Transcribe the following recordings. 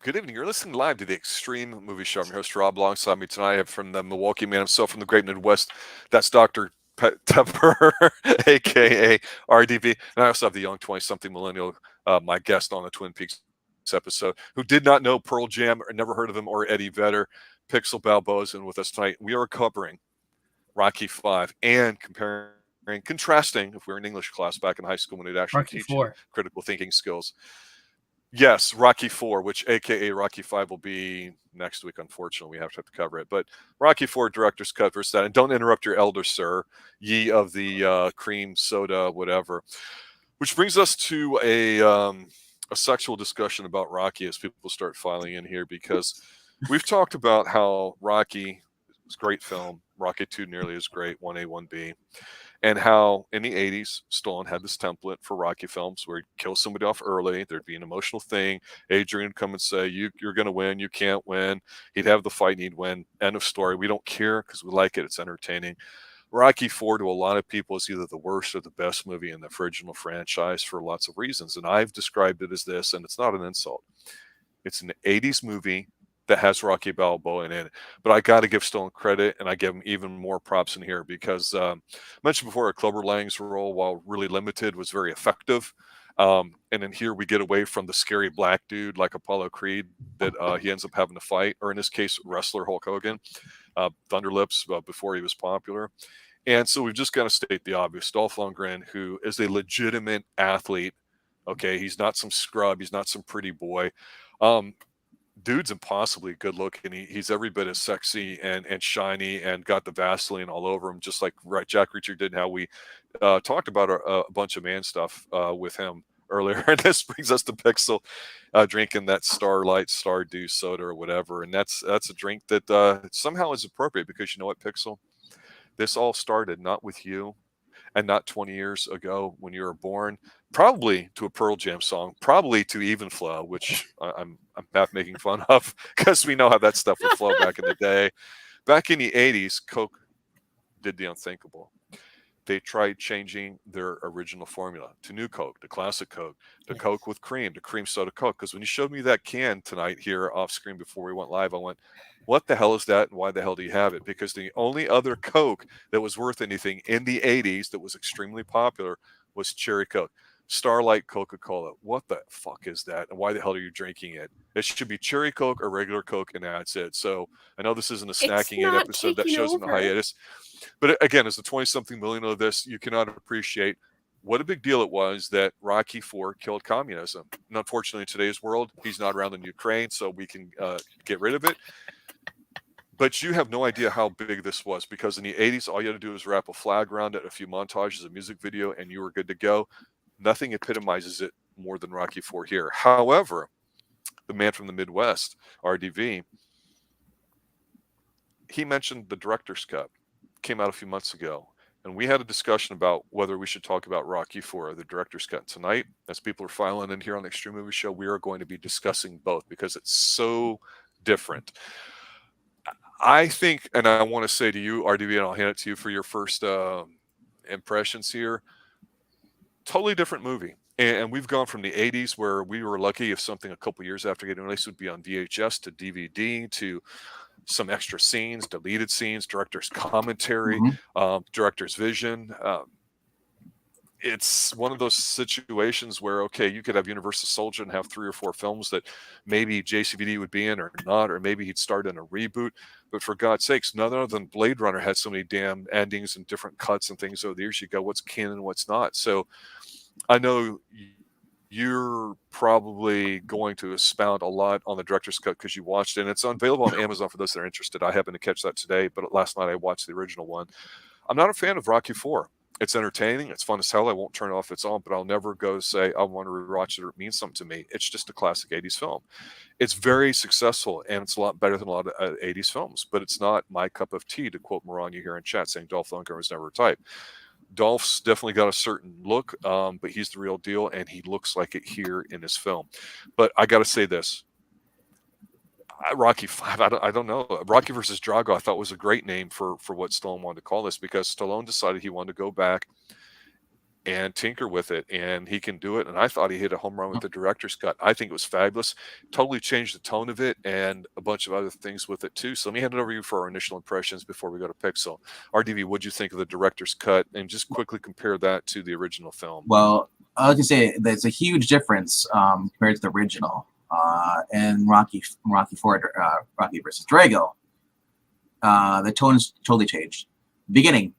Good evening. You're listening live to the Xtreme Movie Show. I'm your host, Rob. Alongside me tonight, I have from the Milwaukee man himself from the great Midwest. That's Dr. Tepper, a.k.a. RDV. And I also have the young 20-something millennial, my guest on the Twin Peaks episode, who did not know Pearl Jam or never heard of him, or Eddie Vedder. Pixel Balboa is in with us tonight. We are covering Rocky V and comparing, contrasting, if we were in English class back in high school when it actually Rocky teach you IV. critical thinking skills. Yes, Rocky IV, which AKA Rocky V will be next week. Unfortunately, we have to cover it. But Rocky IV director's cut versus that. And don't interrupt your elder, sir, ye of the cream soda, whatever. Which brings us to a sexual discussion about Rocky as people start filing in here, because we've talked about how Rocky is a great film. Rocky II nearly as great, 1A, 1B. And how in the 80s, Stallone had this template for Rocky films where he'd kill somebody off early. There'd be an emotional thing. Adrian would come and say, you're going to win. You can't win. He'd have the fight and he'd win. End of story. We don't care because we like it. It's entertaining. Rocky IV to a lot of people is either the worst or the best movie in the original franchise for lots of reasons. And I've described it as this, and it's not an insult. It's an 80s movie that has Rocky Balboa in it. But I got to give Stallone credit, and I give him even more props in here because I mentioned before, Clubber Lang's role, while really limited, was very effective. And then here we get away from the scary black dude like Apollo Creed that he ends up having to fight, or in this case, wrestler Hulk Hogan, Thunderlips, before he was popular. And so we've just got to state the obvious. Dolph Lundgren, who is a legitimate athlete, okay, he's not some scrub, he's not some pretty boy. Dude's impossibly good looking. He's every bit as sexy and shiny and got the Vaseline all over him, just like Jack Reacher did. How we talked about a bunch of man stuff with him earlier. And this brings us to Pixel drinking that Starlight Stardew soda or whatever. And that's a drink that somehow is appropriate because you know what, Pixel? This all started not with you and not 20 years ago when you were born, probably to a Pearl Jam song, probably to Even Flow, which I'm half making fun of because we know how that stuff would flow back in the day. Back in the 80s, Coke did the unthinkable. They tried changing their original formula to New Coke, the classic Coke, the Coke with cream, the cream soda Coke. Because when you showed me that can tonight here off screen before we went live, I went, what the hell is that and why the hell do you have it? Because the only other Coke that was worth anything in the 80s that was extremely popular was Cherry Coke. Starlight Coca-Cola. What the fuck is that? And why the hell are you drinking it? It should be Cherry Coke or regular Coke, and that's it. So I know this isn't a snacking aid episode that shows in the hiatus. But again, as a 20-something millionaire of this, you cannot appreciate what a big deal it was that Rocky IV killed communism. And unfortunately, in today's world, he's not around in Ukraine, so we can get rid of it. But you have no idea how big this was, because in the 80s, all you had to do was wrap a flag around it, a few montages, a music video, and you were good to go. Nothing epitomizes it more than Rocky IV here. However, the man from the Midwest, RDV, he mentioned the director's cut. Came out a few months ago, and we had a discussion about whether we should talk about Rocky IV or the director's cut. Tonight, as people are filing in here on the Xtreme Movie Show, we are going to be discussing both because it's so different. I think, and I want to say to you, RDV, and I'll hand it to you for your first impressions here, totally different movie. And we've gone from the 80s, where we were lucky if something a couple years after getting released would be on VHS, to DVD, to some extra scenes, deleted scenes, director's commentary, director's vision. It's one of those situations where, okay, you could have Universal Soldier and have 3 or 4 films that maybe JCVD would be in or not, or maybe he'd start in a reboot. But for God's sakes, none other than Blade Runner had so many damn endings and different cuts and things over the years. You go, what's canon and what's not. So I know you're probably going to expound a lot on the director's cut because you watched it, and it's available on Amazon for those that are interested. I happened to catch that today, but last night I watched the original one. I'm not a fan of Rocky IV. It's entertaining. It's fun as hell. I won't turn it off if it's on, but I'll never go say I want to rewatch it or it means something to me. It's just a classic 80s film. It's very successful, and it's a lot better than a lot of 80s films, but it's not my cup of tea, to quote Moranya here in chat, saying Dolph Lundgren was never a type. Dolph's definitely got a certain look, but he's the real deal, and he looks like it here in this film. But I got to say this. Rocky V, I don't know. Rocky versus Drago, I thought was a great name for what Stallone wanted to call this, because Stallone decided he wanted to go back and tinker with it, and he can do it. And I thought he hit a home run with the director's cut. I think it was fabulous. Totally changed the tone of it and a bunch of other things with it too. So let me hand it over to you for our initial impressions before we go to Pixel. RDV, what'd you think of the director's cut? And just quickly compare that to the original film. Well, I was gonna say there's a huge difference compared to the original. And Rocky IV, Rocky versus Drago. The tone is totally changed. Beginning,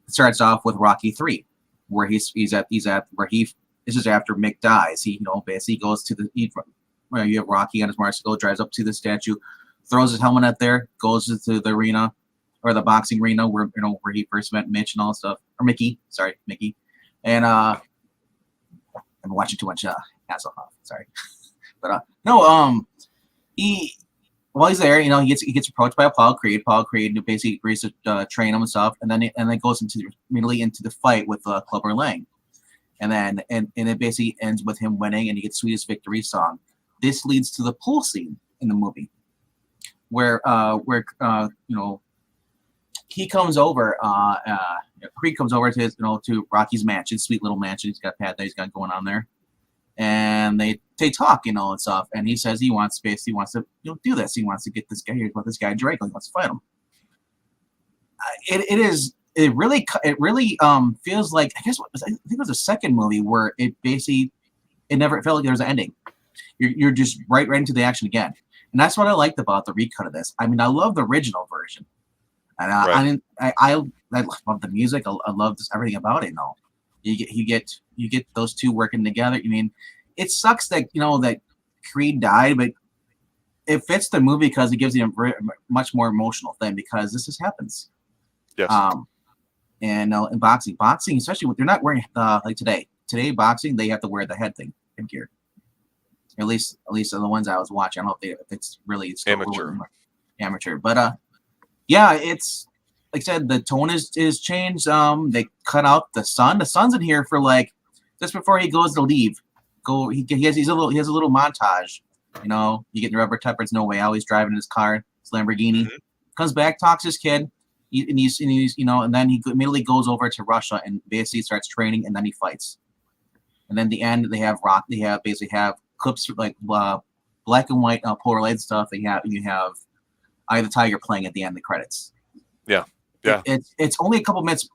it starts off with Rocky III, where he's at where he, this is after Mick dies. He, basically goes to where you have Rocky on his motorcycle, drives up to the statue, throws his helmet out there, goes to the arena, or the boxing arena where he first met Mitch and all that stuff, or Mickey, and I'm watching too much Hasselhoff, sorry, but while he's there, he gets approached by Paul Creed. Paul Creed basically agrees to train him and stuff, and then goes immediately into the fight with Clubber Lang, and it basically ends with him winning, and he gets Sweetest Victory song. This leads to the pool scene in the movie, where he comes over. Creed comes over to his, to Rocky's mansion, sweet little mansion. He's got a pad that he's got going on there. And they talk, and stuff. And he says he wants to do this. He wants to get this guy. Here's what this guy Drago. He wants to fight him. It really feels like, I think it was the second movie where it never felt like there was an ending. You're just right into the action again, and that's what I liked about the recut of this. I mean, I love the original version, and I love the music. I love everything about it. You get those two working together. I mean, it sucks that that Creed died, but it fits the movie because it gives you a much more emotional thing, because this just happens. Yes. And in boxing, especially when they're not wearing like today boxing, they have to wear the headgear. At least the ones I was watching. I don't know if it's really amateur, but yeah, it's. Like I said, the tone is changed. They cut out the son. The son's in here for like just before he goes to leave. He has a little montage. You get the rubber tuppers. No way. How he's driving his car, his Lamborghini. Mm-hmm. Comes back, talks to his kid, and he's and then he immediately goes over to Russia and basically starts training, and then he fights. And then the end, they have clips like black and white Polaroid stuff. You have Eye of the Tiger playing at the end of the credits. Yeah. Yeah, it's only a couple minutes.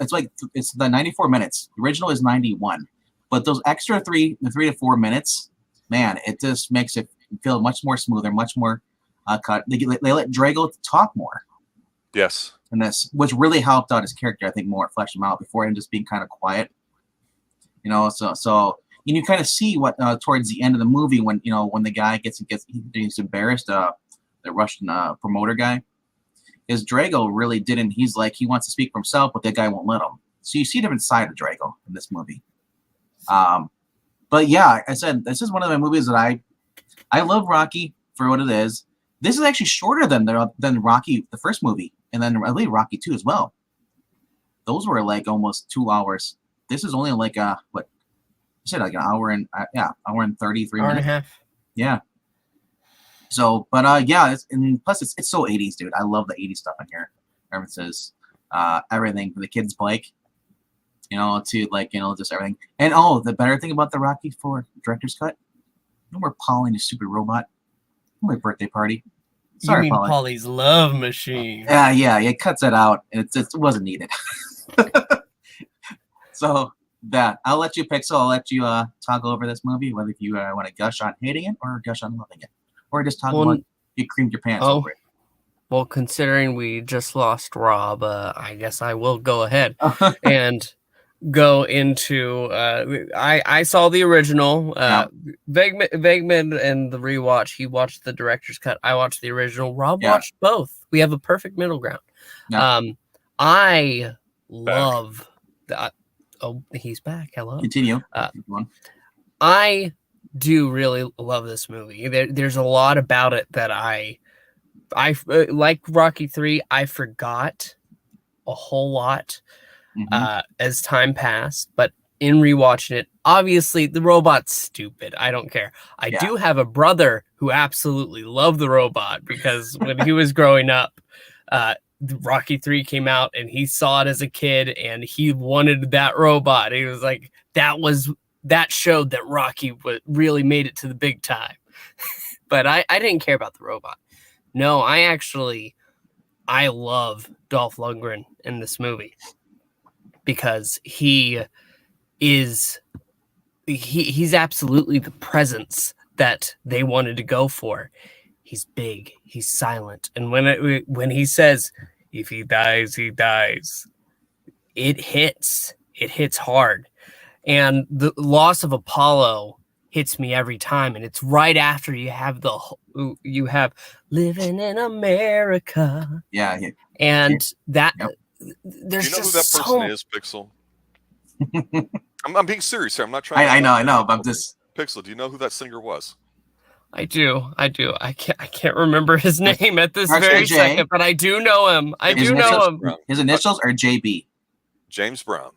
It's the 94 minutes. The original is 91, but those extra 3 to 4 minutes, man, it just makes it feel much more smoother, much more cut. They let Drago talk more. Yes, in this, which really helped out his character, I think, more, flesh him out before him just being kind of quiet. So you kind of see what towards the end of the movie when the guy he's embarrassed, the Russian promoter guy. Is Drago really didn't. He's like, he wants to speak for himself, but that guy won't let him. So you see a different side of Drago in this movie. But yeah, I said this is one of the movies that I love Rocky for what it is. This is actually shorter than Rocky, the first movie, and then I believe Rocky 2 as well. Those were like almost 2 hours. This is only like what I said, like an hour and hour and 33 hour minutes. And a half. Yeah. So, but yeah, and plus it's so 80s, dude. I love the 80s stuff in here. References, everything from the kids' Blake, to like just everything. And the better thing about the Rocky IV director's cut, no more Paulie and his stupid robot. No more birthday party. Sorry, you mean Paulie. Paulie's love machine? Yeah, it cuts it out. It wasn't needed. So that I'll let you pick. So I'll let you talk over this movie, whether if you want to gush on hating it or gush on loving it. Or just talk about you creamed your pants over it. Well, considering we just lost Rob, I guess I will go ahead and go into. I saw the original. Vegman and the rewatch. He watched the director's cut. I watched the original. Rob watched both. We have a perfect middle ground. Yeah. I love that. Oh, he's back. Hello. Continue. I do really love this movie. There's a lot about it that I like Rocky 3. I forgot a whole lot as time passed, but in rewatching it, obviously the robot's stupid. I don't care. I do have a brother who absolutely loved the robot because when he was growing up, Rocky 3 came out and he saw it as a kid and he wanted that robot. He was like, that showed that Rocky really made it to the big time. But I didn't care about the robot. No, I love Dolph Lundgren in this movie because he's absolutely the presence that they wanted to go for. He's big, he's silent, and when he says, "If he dies, he dies," it hits hard. And the loss of Apollo hits me every time, and it's right after you have Living in America. Yeah. And that Yep. there's Do you know who just that person is, Pixel? I'm being serious here. I'm not trying. I know, but this Pixel. Do you know who that singer was? I do. I can't remember his name at this Starts very with J. second, but I do know him. His initials are JB. James Brown.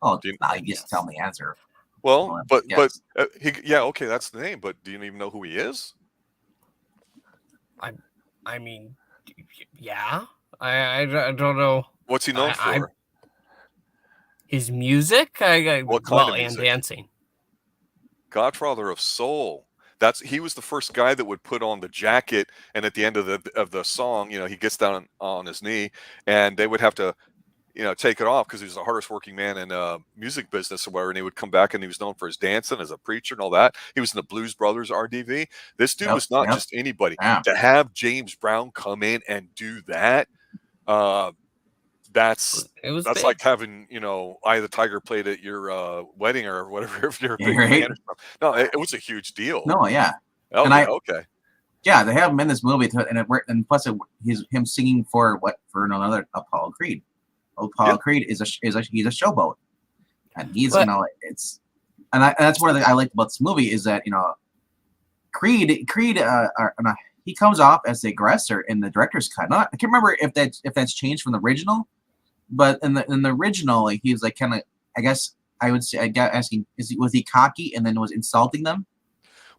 Oh, Do you- now you just tell me the answer. Well, but Yes. okay, that's the name. But do you even know who he is? I mean, yeah. I don't know What's he known for? his music. What kind of and music? dancing. Godfather of Soul. He was the first guy that would put on the jacket, and at the end of the song, he gets down on his knee, and they would have to, take it off because he was the hardest working man in music business or whatever. And he would come back, and he was known for his dancing as a preacher and all that. He was in the Blues Brothers RDV. This dude was not just anybody. Yeah. To have James Brown come in and do that, that's big. like having Eye of the Tiger played at your wedding or whatever if you're a big Right. fan or something. No, it was a huge deal. No, yeah. Oh, And okay. Yeah, they have him in this movie, and plus he's him singing for another Apollo Creed. Apollo Creed he's a showboat, and he's it's, and that's one of the I liked about this movie is that Creed he comes off as the aggressor in the director's cut. I can't remember if that's changed from the original, but in the original he was like kind of, I guess I would say, asking was he cocky and then was insulting them?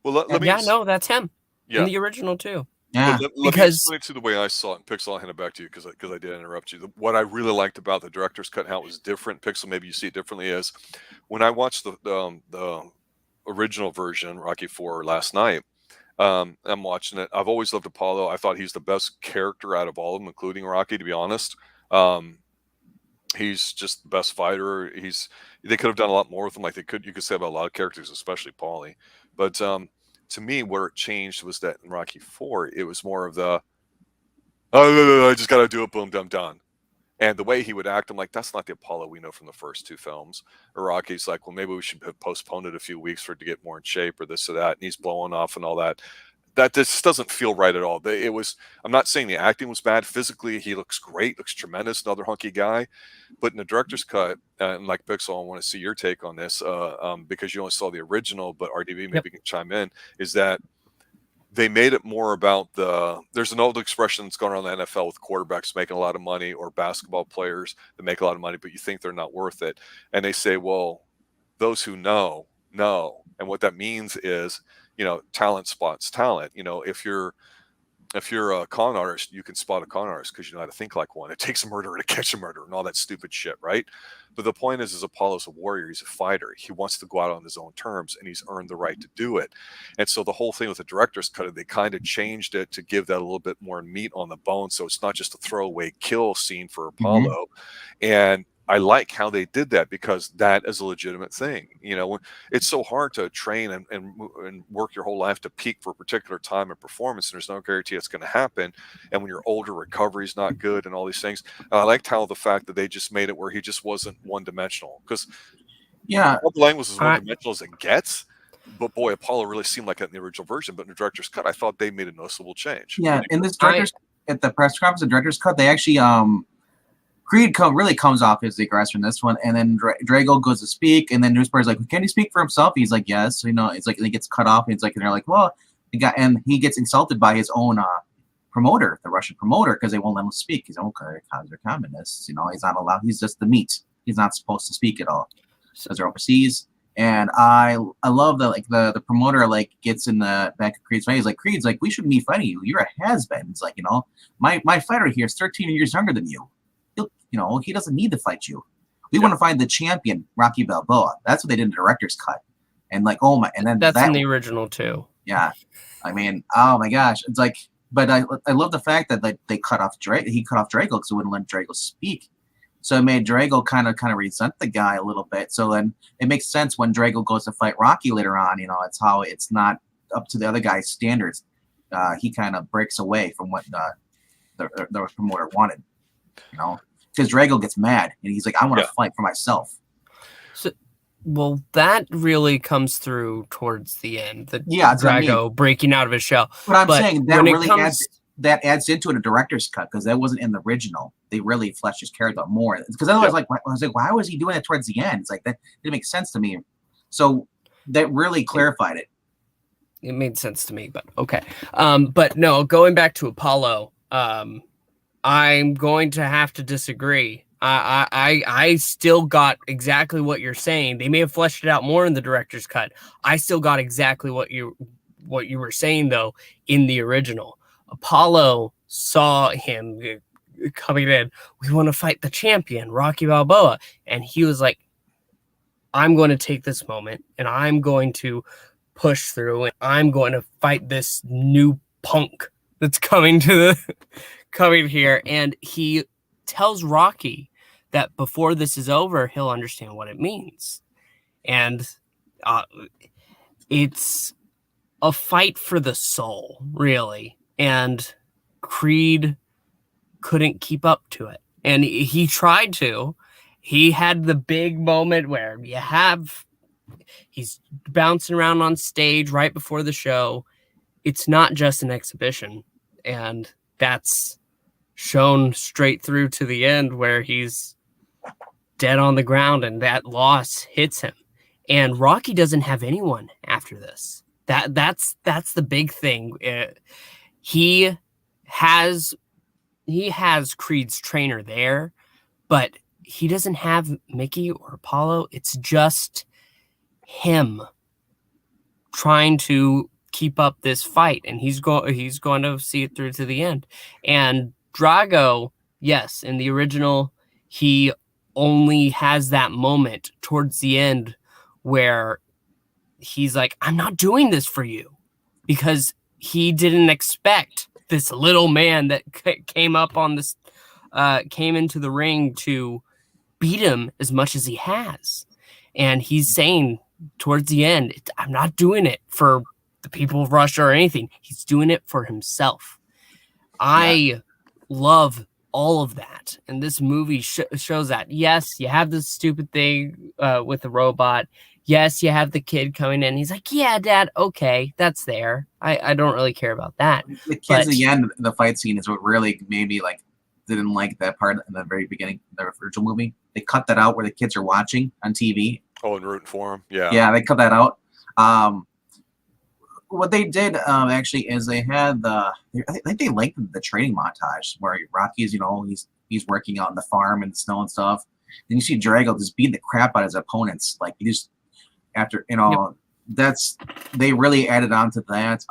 Well, no, that's him. Yeah. In the original too. Yeah, let me explain it to the way I saw it. And Pixel, I'll hand it back to you because I did interrupt you. What I really liked about the director's cut and how it was different, Pixel, maybe you see it differently, is when I watched the original version, Rocky IV, last night. I'm watching it. I've always loved Apollo. I thought he's the best character out of all of them, including Rocky, to be honest. He's just the best fighter. They could have done a lot more with him, like you could say about a lot of characters, especially Paulie. But to me, where it changed was that in Rocky IV, it was more of the, I just got to do it, boom, done. And the way he would act, I'm like, that's not the Apollo we know from the first two films. Or Rocky's like, well, maybe we should have postponed it a few weeks for it to get more in shape or this or that. And he's blowing off and all that. That just doesn't feel right at all. I'm not saying the acting was bad. Physically, he looks great, looks tremendous, another hunky guy. But in the director's cut, and like Pixel, I want to see your take on this because you only saw the original, but RDV maybe can chime in, is that they made it more about there's an old expression that's going around the NFL with quarterbacks making a lot of money or basketball players that make a lot of money, but you think they're not worth it. And they say, well, those who know. And what that means is, talent spots talent. If you're a con artist, you can spot a con artist because you know how to think like one. It takes a murderer to catch a murderer and all that stupid shit, right? But the point is Apollo's a warrior. He's a fighter. He wants to go out on his own terms, and he's earned the right to do it. And so the whole thing with the director's cut, they kind of changed it to give that a little bit more meat on the bone. So it's not just a throwaway kill scene for Apollo. Mm-hmm. And I like how they did that because that is a legitimate thing. It's so hard to train and work your whole life to peak for a particular time and performance, and there's no guarantee it's going to happen. And when you're older, recovery is not good and all these things. I liked how the fact that they just made it where he just wasn't one-dimensional, because Bob Lang was as one-dimensional as it gets. But boy, Apollo really seemed like that in the original version. But in the director's cut, I thought they made a noticeable change. Yeah, in this at the press conference, the director's cut, they actually Creed really comes off as the aggressor in this one, and then Drago goes to speak, and then Newspaper's like, "Can he speak for himself?" He's like, "Yes." So, it's like, and he gets cut off, and it's like, and they're like, "Well, and he gets insulted by his own promoter, the Russian promoter, because they won't let him speak. He's okay, because they're communists. He's not allowed. He's just the meat. He's not supposed to speak at all because they're overseas." And I love that, like the promoter gets in the back of Creed's face. He's like, "Creed's like, we shouldn't be fighting you. You're a has-been." It's like, my fighter here is 13 years younger than you. He doesn't need to fight you. We want to find the champion, Rocky Balboa. That's what they did in the director's cut. And like, oh my, and then that's in the original too. Yeah, I mean, oh my gosh, it's like, but I love the fact that like they cut off Drago. He cut off Drago because he wouldn't let Drago speak. So it made Drago kind of resent the guy a little bit. So then it makes sense when Drago goes to fight Rocky later on. You know, it's how it's not up to the other guy's standards. He kind of breaks away from what the promoter wanted. You know, because Drago gets mad and he's like, I want to fight for myself. So, well, that really comes through towards the end. Drago breaking out of his shell. But I'm saying that really adds into it a director's cut because that wasn't in the original. They really fleshed his character out more. Because otherwise, I was like, why was he doing it towards the end? It's like that didn't make sense to me. So that really clarified it. It made sense to me, but okay. But no, going back to Apollo, I'm going to have to disagree. I still got exactly what you're saying. They may have fleshed it out more in the director's cut. I still got exactly what you were saying though in the original. Apollo saw him coming in. We want to fight the champion, Rocky Balboa, and he was like, "I'm going to take this moment and I'm going to push through and I'm going to fight this new punk that's coming here." And he tells Rocky that before this is over, he'll understand what it means. And it's a fight for the soul, really. And Creed couldn't keep up to it. And he tried to. He had the big moment where he's bouncing around on stage right before the show. It's not just an exhibition. And that's shown straight through to the end where he's dead on the ground and that loss hits him. And Rocky doesn't have anyone after this. That's the big thing. He has Creed's trainer there, but he doesn't have Mickey or Apollo. It's just him trying to keep up this fight, and he's going to see it through to the end. And Drago, yes, in the original, he only has that moment towards the end where he's like, I'm not doing this for you, because he didn't expect this little man that came up on this, came into the ring to beat him as much as he has. And he's saying towards the end, I'm not doing it for the people of Russia or anything. He's doing it for himself. I love all of that. And this movie shows that. Yes, you have this stupid thing with the robot. Yes, you have the kid coming in. He's like, yeah, Dad, okay, that's there. I don't really care about that. The kids at the end, the fight scene is what really made me didn't like that part in the very beginning of the original movie. They cut that out where the kids are watching on TV. Oh, and rooting for him. Yeah. Yeah, they cut that out. What they did actually is they had I think they lengthened the training montage where Rocky's, he's working out on the farm and snow and stuff. Then you see Drago just beating the crap out of his opponents. Like he just after they really added on to that.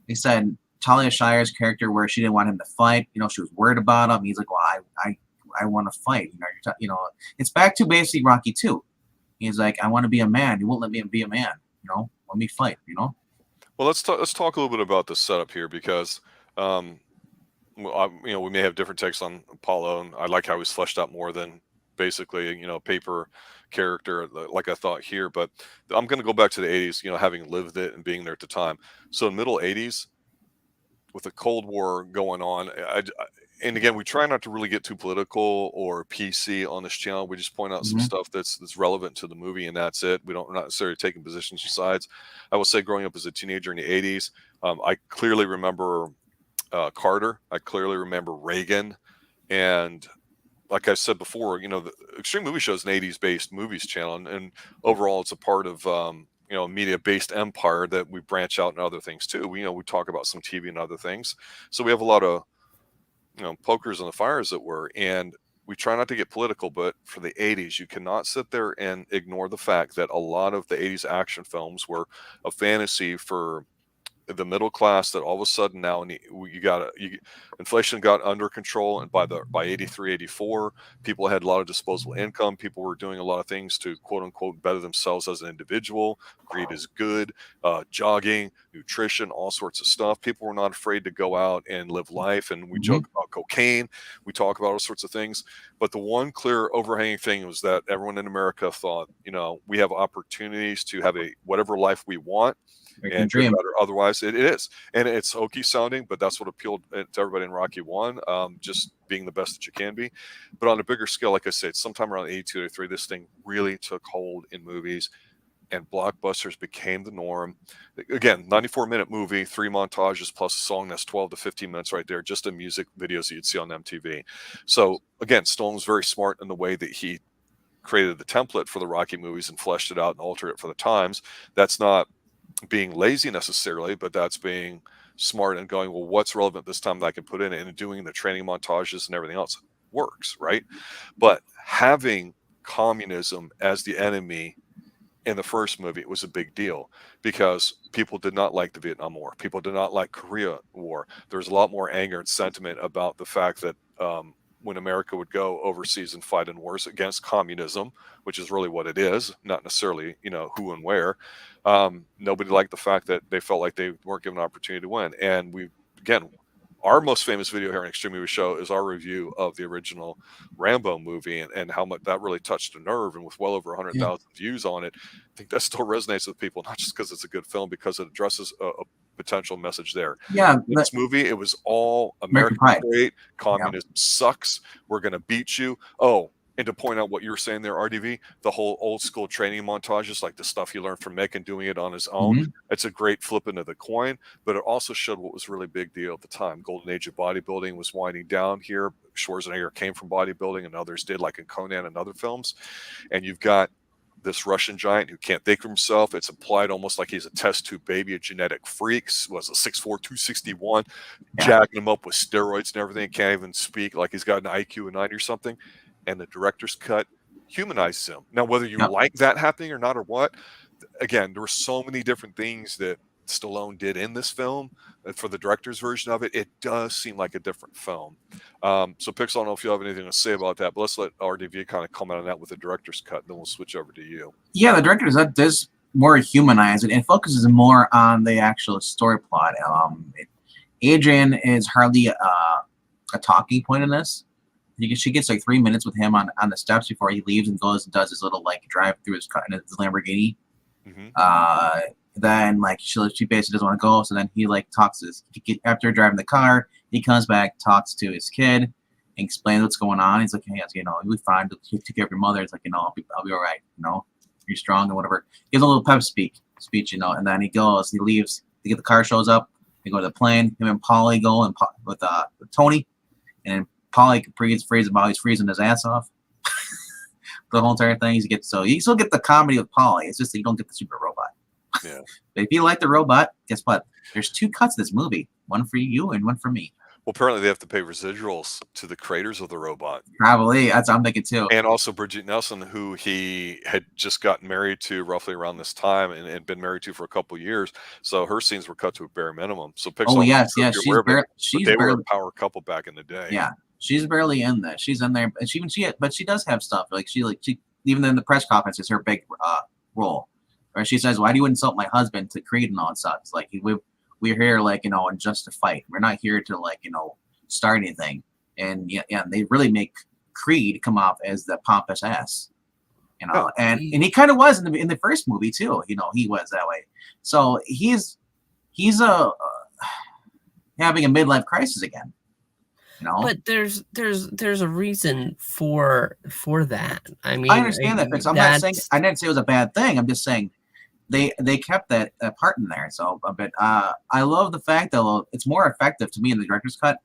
They said Talia Shire's character where she didn't want him to fight. She was worried about him. He's like, well, I want to fight. It's back to basically Rocky 2. He's like, I want to be a man. You won't let me be a man. Let me fight. Well, let's talk a little bit about the setup here because, we may have different takes on Apollo, and I like how he's fleshed out more than basically, paper character like I thought here. But I'm going to go back to the 80s, having lived it and being there at the time. So in middle 80s, with the Cold War going on, and again, we try not to really get too political or PC on this channel. We just point out some stuff that's relevant to the movie, and that's it. We're not necessarily taking positions or sides. I will say, growing up as a teenager in the 80s, I clearly remember Carter. I clearly remember Reagan. And like I said before, the Xtreme Movie Show is an 80s-based movies channel, and overall it's a part of a media-based empire that we branch out in other things too. We talk about some TV and other things. So we have a lot of pokers on the fire, as it were, and we try not to get political, but for the 80s, you cannot sit there and ignore the fact that a lot of the 80s action films were a fantasy for the middle class that all of a sudden now inflation got under control, and by 83, 84, people had a lot of disposable income. People were doing a lot of things to quote unquote better themselves as an individual. Greed is good, jogging, nutrition, all sorts of stuff. People were not afraid to go out and live life, and we joke about cocaine, we talk about all sorts of things. But the one clear overhanging thing was that everyone in America thought, we have opportunities to have whatever life we want, and dream better. Otherwise, it is, and it's hokey sounding, but that's what appealed to everybody in Rocky 1. Just being the best that you can be. But on a bigger scale, like I said, sometime around 82, 83, this thing really took hold in movies, and blockbusters became the norm. Again, 94-minute movie, 3 montages plus a song that's 12 to 15 minutes right there, just in music videos that you'd see on MTV. So again, Stallone was very smart in the way that he created the template for the Rocky movies and fleshed it out and altered it for the times. That's not being lazy necessarily, but that's being smart and going, well, what's relevant this time that I can put in it, and doing the training montages and everything else works, right? But having communism as the enemy in the first movie, it was a big deal because people did not like the Vietnam War. People did not like Korea War. There was a lot more anger and sentiment about the fact that when America would go overseas and fight in wars against communism, which is really what it is, not necessarily, who and where, nobody liked the fact that they felt like they weren't given an opportunity to win. And our most famous video here on Xtreme Movie Show is our review of the original Rambo movie, and how much that really touched a nerve. And with well over 100,000 views on it, I think that still resonates with people, not just because it's a good film, because it addresses a potential message there. Yeah, this movie, it was all American great, communism sucks, we're going to beat you. Oh, and to point out what you were saying there, RDV, the whole old school training montages, like the stuff he learned from Mick and doing it on his own, it's a great flip into the coin, but it also showed what was really big deal at the time. Golden age of bodybuilding was winding down here. Schwarzenegger came from bodybuilding, and others did, like in Conan and other films. And you've got this Russian giant who can't think for himself. It's implied almost like he's a test tube baby, a genetic freak, was a 6'4", 261, jacking him up with steroids and everything, can't even speak, like he's got an IQ of 90 or something. And the director's cut humanizes him. Now, whether you like that happening or not, or what, again, there were so many different things that Stallone did in this film. For the director's version of it, it does seem like a different film. So, Pix, I don't know if you have anything to say about that, but let's let RDV kind of comment on that with the director's cut, and then we'll switch over to you. Yeah, the director's cut does more humanize it, and focuses more on the actual story plot. Adrian is hardly a talking point in this. She gets like 3 minutes with him on the steps before he leaves and goes and does his little drive through his Lamborghini. Then she basically doesn't want to go, so then he talks to after driving the car, he comes back, talks to his kid, and explains what's going on. He's like, hey, you'll be fine. Take care of your mother. It's like, I'll be all right. You're strong and whatever. Gives a little pep speech, and then he leaves. The car shows up. They go to the plane. Him and Polly go and with Tony, and Polly freezes while he's freezing his ass off. The whole entire thing. You still get the comedy with Polly. It's just that you don't get the super robot. Yeah. But if you like the robot, guess what? There's 2 cuts of this movie. One for you and one for me. Well, apparently they have to pay residuals to the creators of the robot. Probably. That's what I'm thinking too. And also Bridget Nelson, who he had just gotten married to roughly around this time and been married to for a couple of years. So her scenes were cut to a bare minimum. So yes. They were a power couple back in the day. Yeah. She's barely in this. She's in there, and but she does have stuff she even in the press conference is her big role, where she says, "Why do you insult my husband to Creed and all that stuff?" It's like we're here just to fight. We're not here to start anything. And they really make Creed come off as the pompous ass, and he kind of was in the first movie too. He was that way. So he's having a midlife crisis again. But there's a reason for that. I mean, I understand that, because I didn't say it was a bad thing. I'm just saying they kept that part in there. So I love the fact that it's more effective to me in the director's cut,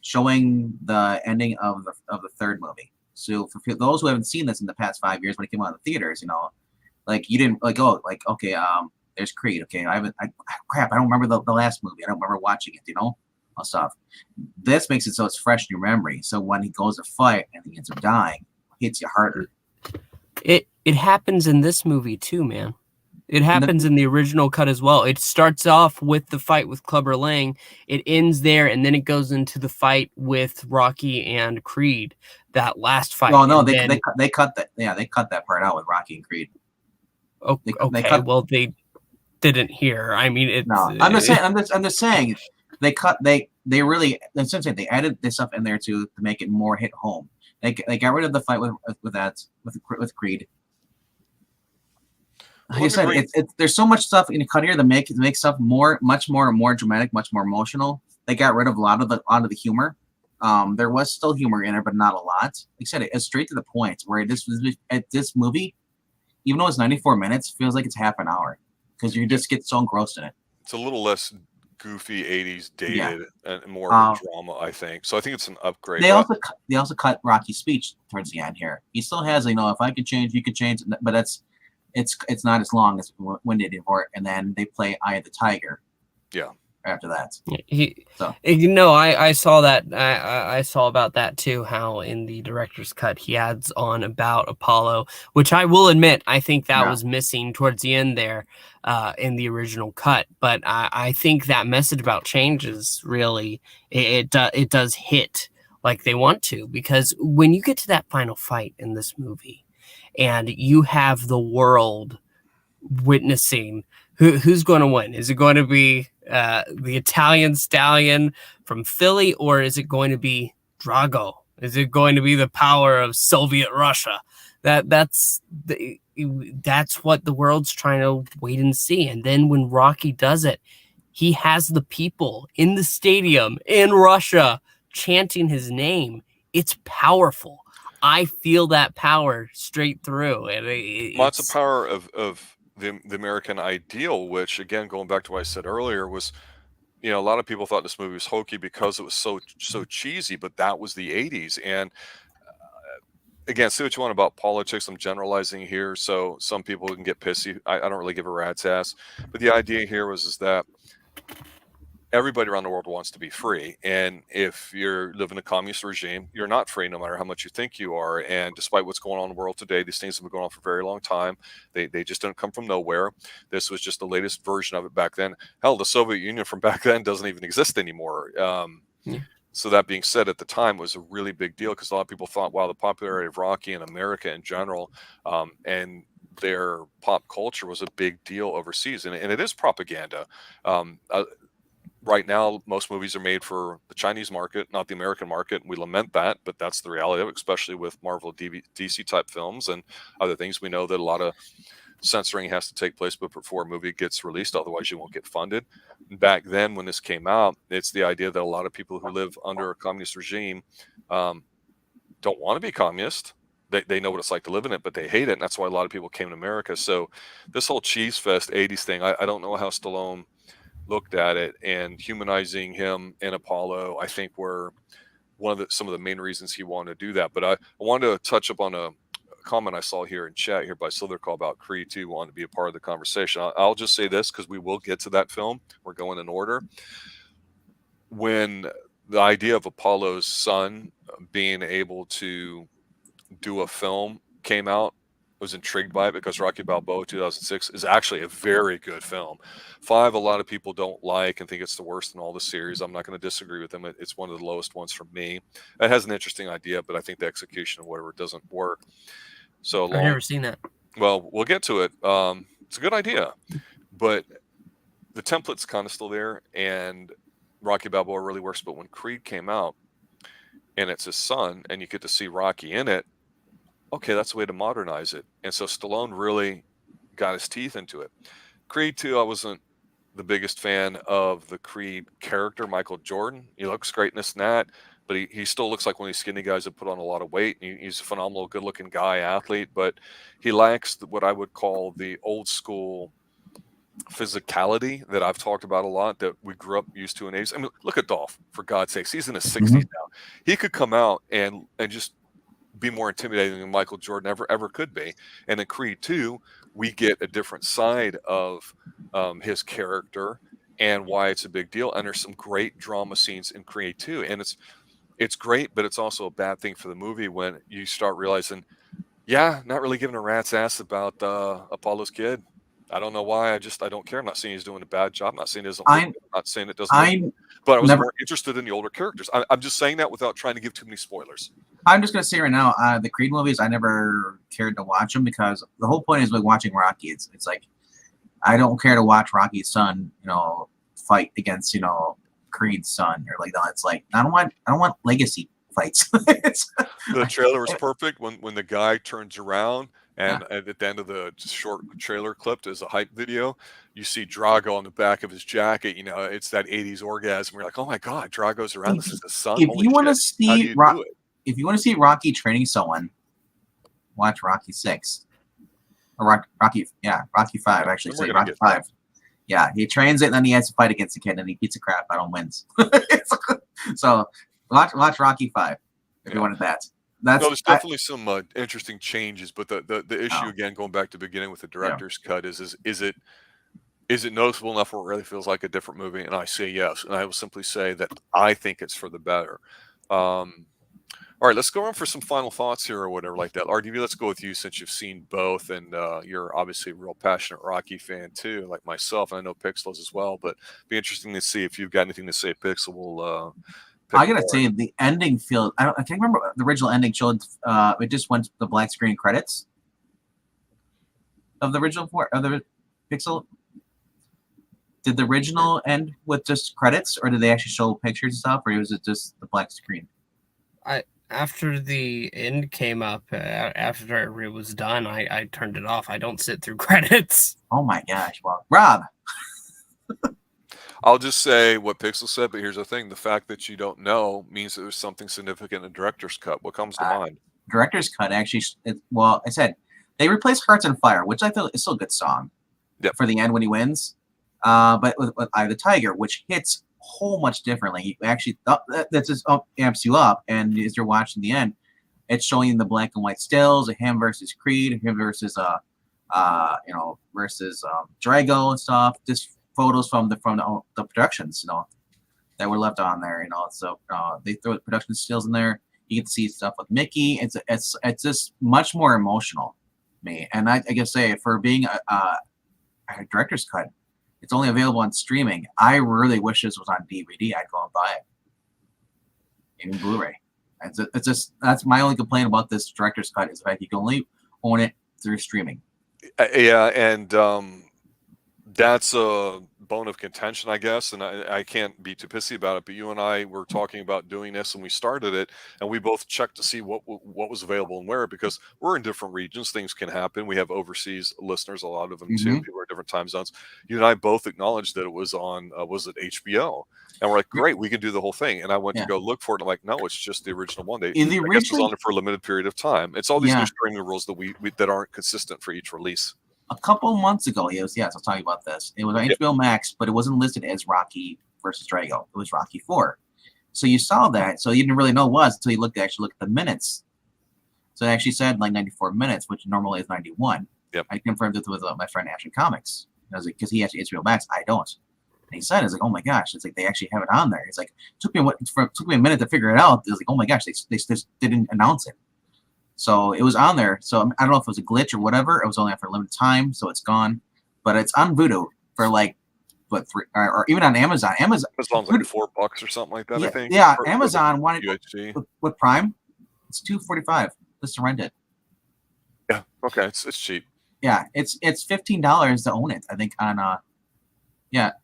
showing the ending of the third movie. So for those who haven't seen this in the past 5 years when it came out in the theaters, you didn't okay, there's Creed. Okay, I don't remember the last movie. I don't remember watching it. All stuff. This makes it so it's fresh in your memory. So when he goes to fight and he ends up dying, it hits you harder. It happens in this movie too, man. It happens in the original cut as well. It starts off with the fight with Clubber Lang. It ends there, and then it goes into the fight with Rocky and Creed. That last fight. Well, no, they cut that. Yeah, they cut that part out with Rocky and Creed. Okay, well, they didn't hear. I mean, it's no. I'm just saying. I'm just saying. They really essentially they added this stuff in there to make it more hit home. They got rid of the fight with Creed. Like I said, there's so much stuff in the cut here to make stuff much more dramatic, much more emotional. They got rid of a lot of the humor. There was still humor in there, but not a lot. Like I said, it's straight to the point. Where this movie, even though it's 94 minutes, feels like it's half an hour because you just get so engrossed in it. It's a little less goofy 80s dated and more drama, I think. So I think it's an upgrade. They also cut Rocky's speech towards the end here. He still has, if I could change, you could change, but it's not as long as when they did for it. And then they play Eye of the Tiger. Yeah. After that, I saw that. I saw about that too. How in the director's cut he adds on about Apollo, which I will admit I think that was missing towards the end there, in the original cut. But I think that message about change is really it does hit like they want to, because when you get to that final fight in this movie, and you have the world witnessing who's going to win. Is it going to be the Italian stallion from Philly, or is it going to be DRAGO? Is it going to be the power of Soviet Russia? That's what the world's trying to wait and see. And then when Rocky does it, he has the people in the stadium in Russia chanting his name. It's powerful. I feel that power straight through. And it's the power of the American ideal, which, again, going back to what I said earlier, was, a lot of people thought this movie was hokey because it was so cheesy, but that was the 80s. And again, say what you want about politics. I'm generalizing here, so some people can get pissy. I don't really give a rat's ass. But the idea here is that everybody around the world wants to be free. And if you're living in a communist regime, you're not free no matter how much you think you are. And despite what's going on in the world today, these things have been going on for a very long time. They just don't come from nowhere. This was just the latest version of it back then. Hell, the Soviet Union from back then doesn't even exist anymore. So that being said, at the time, it was a really big deal because a lot of people thought, wow, the popularity of Rocky in America in general, and their pop culture was a big deal overseas. And it is propaganda. Right now, most movies are made for the Chinese market, not the American market. We lament that, but that's the reality of it, especially with Marvel, DC type films and other things. We know that a lot of censoring has to take place before a movie gets released, otherwise you won't get funded. Back then, when this came out, it's the idea that a lot of people who live under a communist regime don't want to be communist. They know what it's like to live in it, but they hate it, and that's why a lot of people came to America. So this whole cheese fest 80s thing, I don't know how Stallone looked at it, and humanizing him in Apollo, I think, were some of the main reasons he wanted to do that. But I wanted to touch upon a comment I saw here in chat here by Silver Call about Creed 2 wanting to be a part of the conversation. I'll just say this because we will get to that film. We're going in order. When the idea of Apollo's son being able to do a film came out, was intrigued by it because Rocky Balboa 2006 is actually a very good film. 5, a lot of people don't like and think it's the worst in all the series. I'm not going to disagree with them. It's one of the lowest ones for me. It has an interesting idea, but I think the execution of whatever doesn't work. So I've never seen that. Well, we'll get to it. It's a good idea, but the template's kind of still there, and Rocky Balboa really works. But when Creed came out, and it's his son, and you get to see Rocky in it, okay, that's the way to modernize it. And so Stallone really got his teeth into it. Creed 2, I wasn't the biggest fan of the Creed character, Michael Jordan. He looks great in this and that, but he still looks like one of these skinny guys that put on a lot of weight. He's a phenomenal, good-looking guy, athlete, but he lacks what I would call the old-school physicality that I've talked about a lot that we grew up used to in the 80s. I mean, look at Dolph, for God's sakes. He's in his 60s now. He could come out and just be more intimidating than Michael Jordan ever could be. And in Creed 2, we get a different side of his character and why it's a big deal. And there's some great drama scenes in Creed 2. And it's great, but it's also a bad thing for the movie when you start realizing, not really giving a rat's ass about Apollo's kid. I don't know why. I don't care. I'm not saying he's doing a bad job. I'm not saying it doesn't. I'm I'm not saying it doesn't. Look I'm good, but I was never. more interested in the older characters. I'm just saying that without trying to give too many spoilers. I'm just gonna say right now, the Creed movies, I never cared to watch them because the whole point is like watching Rocky. It's like I don't care to watch Rocky's son, fight against Creed's son or like that. It's like I don't want legacy fights. The trailer was perfect when the guy turns around and Yeah. at the end of the short trailer clip as a hype video, you see Drago on the back of his jacket. It's that 80s orgasm. We're like, oh my God, Drago's around. This is his son. If Holy you want to shit. How do see you do it? if you want to see Rocky training someone, watch Rocky 6. Or Rocky 5, actually. We're Say gonna Rocky get 5. Yeah, he trains it and then he has to fight against the kid and he beats the crap out and wins. So watch Rocky 5 if you wanted that. No, there's definitely some interesting changes, but the issue again, going back to the beginning with the director's cut, is it noticeable enough where it really feels like a different movie? And I say yes, and I will simply say that I think it's for the better. All right, let's go on for some final thoughts here or whatever like that. RDV, let's go with you since you've seen both, and you're obviously a real passionate Rocky fan too, like myself, and I know Pixel is as well. But it'd be interesting to see if you've got anything to say. Pixel will. I gotta say the ending feels. I can't remember the original ending showed. It just went to the black screen credits of the original of the Pixel. Did the original end with just credits, or did they actually show pictures and stuff, or was it just the black screen? After the end came up, after it was done, I turned it off. I don't sit through credits. Oh my gosh! Well, Rob. I'll just say what Pixel said, but here's the thing. The fact that you don't know means that there's something significant in the director's cut. What comes to mind? Director's cut, actually, I said they replaced Hearts on Fire, which I feel is still a good song for the end when he wins. But with Eye of the Tiger, which hits whole much differently. You actually, that just amps you up. And as you're watching the end, it's showing the black and white stills of him versus Creed, him versus versus Drago and stuff. Just photos from the productions, that were left on there, So they throw the production stills in there. You get to see stuff with Mickey. It's just much more emotional, to me. And I guess say for being a director's cut, it's only available on streaming. I really wish this was on DVD. I'd go and buy it, even Blu-ray. It's just that's my only complaint about this director's cut is the fact you can only own it through streaming. Yeah, and that's a bone of contention, I guess, and I can't be too pissy about it, but you and I were talking about doing this and we started it, and we both checked to see what was available and where, because we're in different regions. Things can happen. We have overseas listeners, a lot of them too. People are in different time zones. You and I both acknowledged that it was on was it HBO, and we're like, great, we can do the whole thing. And I went to go look for it, and I'm like, no, it's just the original one. I guess it was on it for a limited period of time. It's all these new streaming rules that we that aren't consistent for each release. A couple months ago, I'll tell you about this. It was on HBO Max, but it wasn't listed as Rocky versus Drago. It was Rocky 4. So you saw that, so you didn't really know what it was until you actually looked at the minutes. So it actually said like 94 minutes, which normally is 91. Yep. I confirmed it with my friend Action Comics. I was like, because he has HBO Max, I don't. And he said, "It's like, oh my gosh, it's like they actually have it on there." It's like took me a minute to figure it out. It was like, oh my gosh, they just didn't announce it. So it was on there. So I don't know if it was a glitch or whatever. It was only for a limited time, so it's gone. But it's on Vudu for like, what, or even on Amazon. Amazon's like $4 or something like that. Yeah, I think. Yeah, Amazon wanted UHG. With Prime. It's $2.45 just to rent it. Yeah. Okay. It's cheap. Yeah, it's $15 to own it. I think on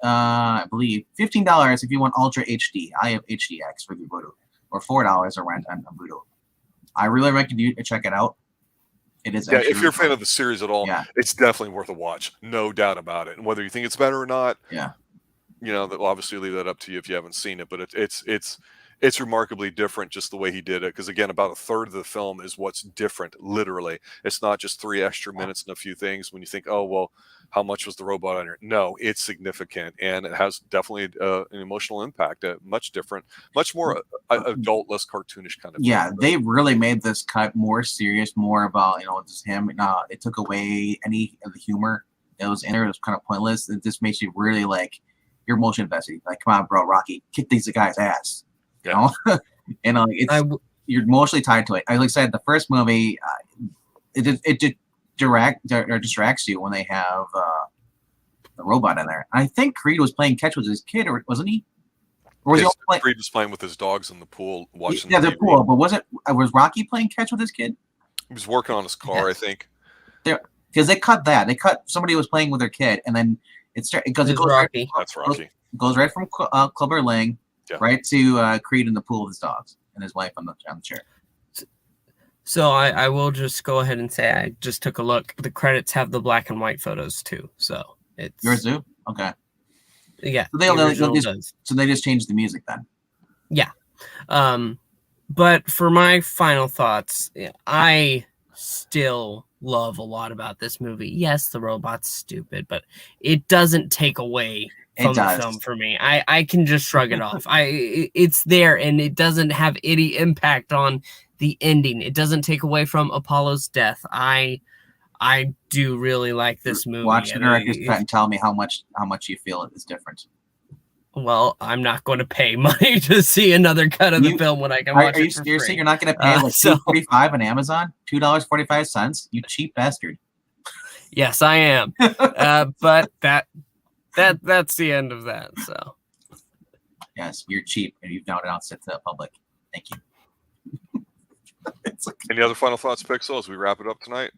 I believe $15 if you want Ultra HD. I have HDX for Vudu, or $4 a rent on Vudu. I really recommend you check it out. It is. Yeah, if you're a fan of the series at all, it's definitely worth a watch, no doubt about it. And whether you think it's better or not, we'll obviously leave that up to you if you haven't seen it. But it's remarkably different, just the way he did it. Because again, about a third of the film is what's different. Literally, it's not just 3 extra minutes and a few things. When you think, oh well, how much was the robot on here? No, it's significant, and it has definitely an emotional impact. Much different, much more adult, less cartoonish kind of. Yeah, thing. they really made this cut more serious, more about just him. They took away any of the humor that was in there. It was kind of pointless. It just makes you really like you're emotionally invested. Like, come on, bro, Rocky, kick these guy's ass. You know, and you're emotionally tied to it. Like I said, the first movie, it distracts you when they have robot in there. I think Creed was playing catch with his kid, or wasn't he? Or was he Yes, playing? Creed was playing with his dogs in the pool watching. Yeah, the TV. pool. But was Rocky playing catch with his kid? He was working on his car, Yes. I think. Because they cut that. They cut somebody was playing with their kid, and then it goes Rocky. right. That's Rocky. Goes right from Clubber Lang Yeah. right to Creed in the pool with his dogs and his wife on the chair. So I will just go ahead and say I just took a look. The credits have the black and white photos too, so it's Yours do? Okay. Yeah. So they just changed the music then. Yeah. But for my final thoughts, I still love a lot about this movie. Yes, the robot's stupid, but it doesn't take away from the film for me. I can just shrug it off. It's there, and it doesn't have any impact on the ending. It doesn't take away from Apollo's death. I do really like this movie. Watch the director's cut and tell me how much you feel it is different. Well, I'm not going to pay money to see another cut of the film when I can watch it for seriously? free. You're not going to pay like $2.45 on Amazon? $2.45? You cheap bastard. Yes, I am. But that's the end of that. So yes, you're cheap, and you've now announced it to the public. Thank you. Any other final thoughts, Pixel, as we wrap it up tonight?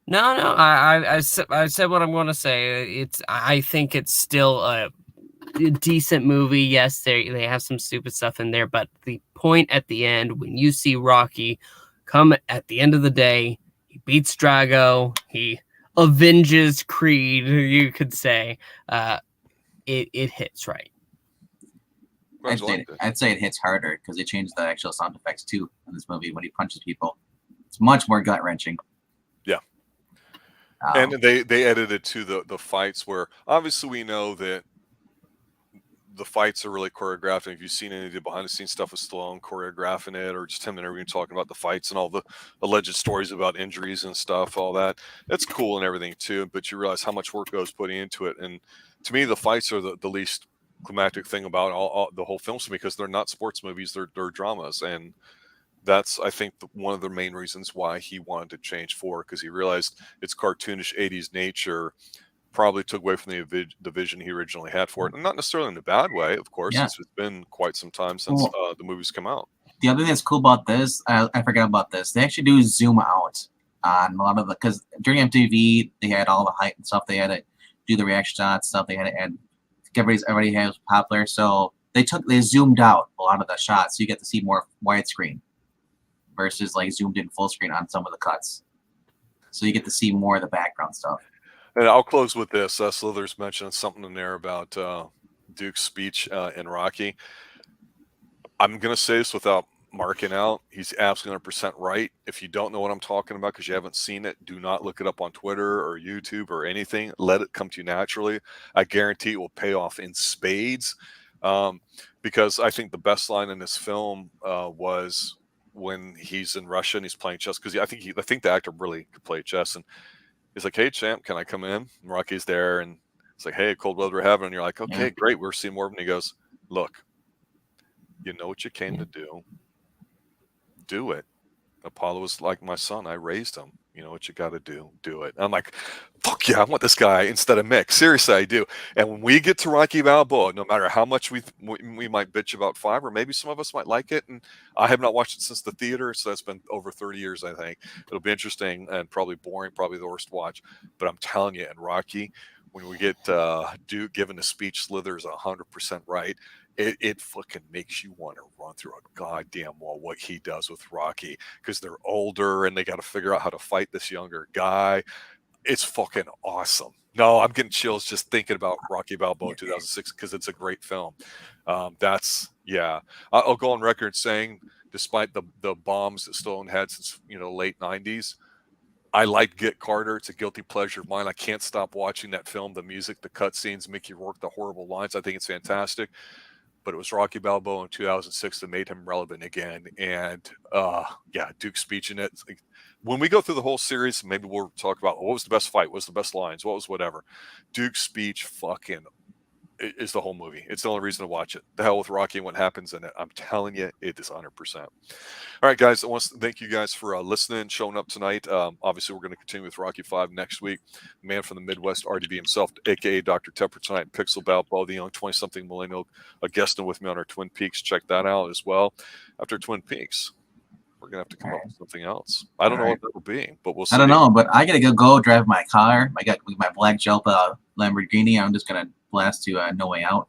No. I said what I'm going to say. I think it's still a decent movie. Yes, they have some stupid stuff in there, but the point at the end, when you see Rocky come at the end of the day, he beats Drago, he avenges Creed, you could say, it hits right. I'd say it hits harder because they changed the actual sound effects too in this movie when he punches people. It's much more gut wrenching. Yeah. And they edited to the fights where obviously we know that the fights are really choreographed. And if you've seen any of the behind the scenes stuff with Stallone choreographing it, or just him and everyone talking about the fights and all the alleged stories about injuries and stuff, all that, it's cool and everything too. But you realize how much work goes putting into it. And to me, the fights are the least climactic thing about all the whole film, because they're not sports movies, they're dramas. And that's, I think, one of the main reasons why he wanted to change 4, because he realized its cartoonish 80s nature probably took away from the vision he originally had for it, and not necessarily in a bad way, of course. It's been quite some time since the movies come out. The other thing that's cool about this, I forgot about this, they actually do zoom out on a lot of because during MTV they had all the hype and stuff, they had to do the reaction shots stuff, they had to add, everybody was popular, so they zoomed out a lot of the shots, so you get to see more widescreen versus like zoomed in full screen on some of the cuts, so you get to see more of the background stuff. And I'll close with this. Slithers mentioned something in there about Duke's speech in Rocky. I'm going to say this without marking out. He's absolutely 100% right. If you don't know what I'm talking about because you haven't seen it, do not look it up on Twitter or YouTube or anything. Let it come to you naturally. I guarantee it will pay off in spades, because I think the best line in this film was when he's in Russia and he's playing chess, because I think the actor really could play chess, and he's like, "Hey, champ, can I come in?" And Rocky's there, and it's like, "Hey, cold weather we're having." And you're like, "Okay, great. We're seeing more of him." And he goes, "Look, you know what you came to do. Do it. Apollo was like my son. I raised him. You know what you got to do. Do it." And I'm like, "Fuck yeah, I want this guy instead of Mick. Seriously, I do." And when we get to Rocky Balboa, no matter how much we might bitch about 5, or maybe some of us might like it, and I have not watched it since the theater, so that's been over 30 years, I think. It'll be interesting and probably boring, probably the worst watch. But I'm telling you, in Rocky, when we get Duke giving a speech, Slither's 100% right. It fucking makes you want to run through a goddamn wall what he does with Rocky, because they're older and they got to figure out how to fight this younger guy. It's fucking awesome. No, I'm getting chills just thinking about Rocky Balboa 2006 because it's a great film. I'll go on record saying, despite the bombs that Stallone had since late 90s, I like Get Carter. It's a guilty pleasure of mine. I can't stop watching that film. The music, the cutscenes, Mickey Rourke, the horrible lines. I think it's fantastic. But it was Rocky Balboa in 2006 that made him relevant again. And Duke's speech in it. When we go through the whole series, maybe we'll talk about what was the best fight, what was the best lines, what was whatever. Duke's speech fucking is the whole movie. It's the only reason to watch it. The hell with Rocky and what happens in it. I'm telling you, it is 100%. All right, guys. I want to thank you guys for listening, showing up tonight. Obviously, we're going to continue with Rocky 5 next week. The man from the Midwest, RDB himself, a.k.a. Dr. Tepper tonight, Pixel Balbo, the young 20-something millennial, guesting with me on our Twin Peaks. Check that out as well. After Twin Peaks, we're going to have to come up with something else. I don't know what that will be, but we'll see. I don't know, but I got to go drive my car. I got my black Jelpa Lamborghini. I'm just going to blast to No Way Out.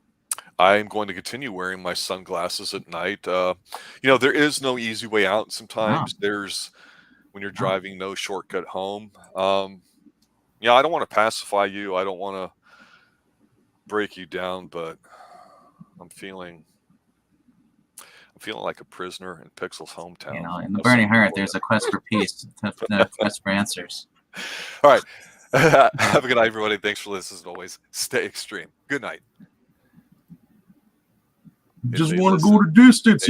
I'm going to continue wearing my sunglasses at night. There is no easy way out. Sometimes there's, when you're driving, no shortcut home. I don't want to pacify you. I don't want to break you down, but I'm feeling like a prisoner in Pixel's hometown. In the Burning Heart, there's a quest for peace, a quest for answers. All right. Have a good night, everybody. Thanks for listening. As always, stay extreme. Good night. Just want to go the distance,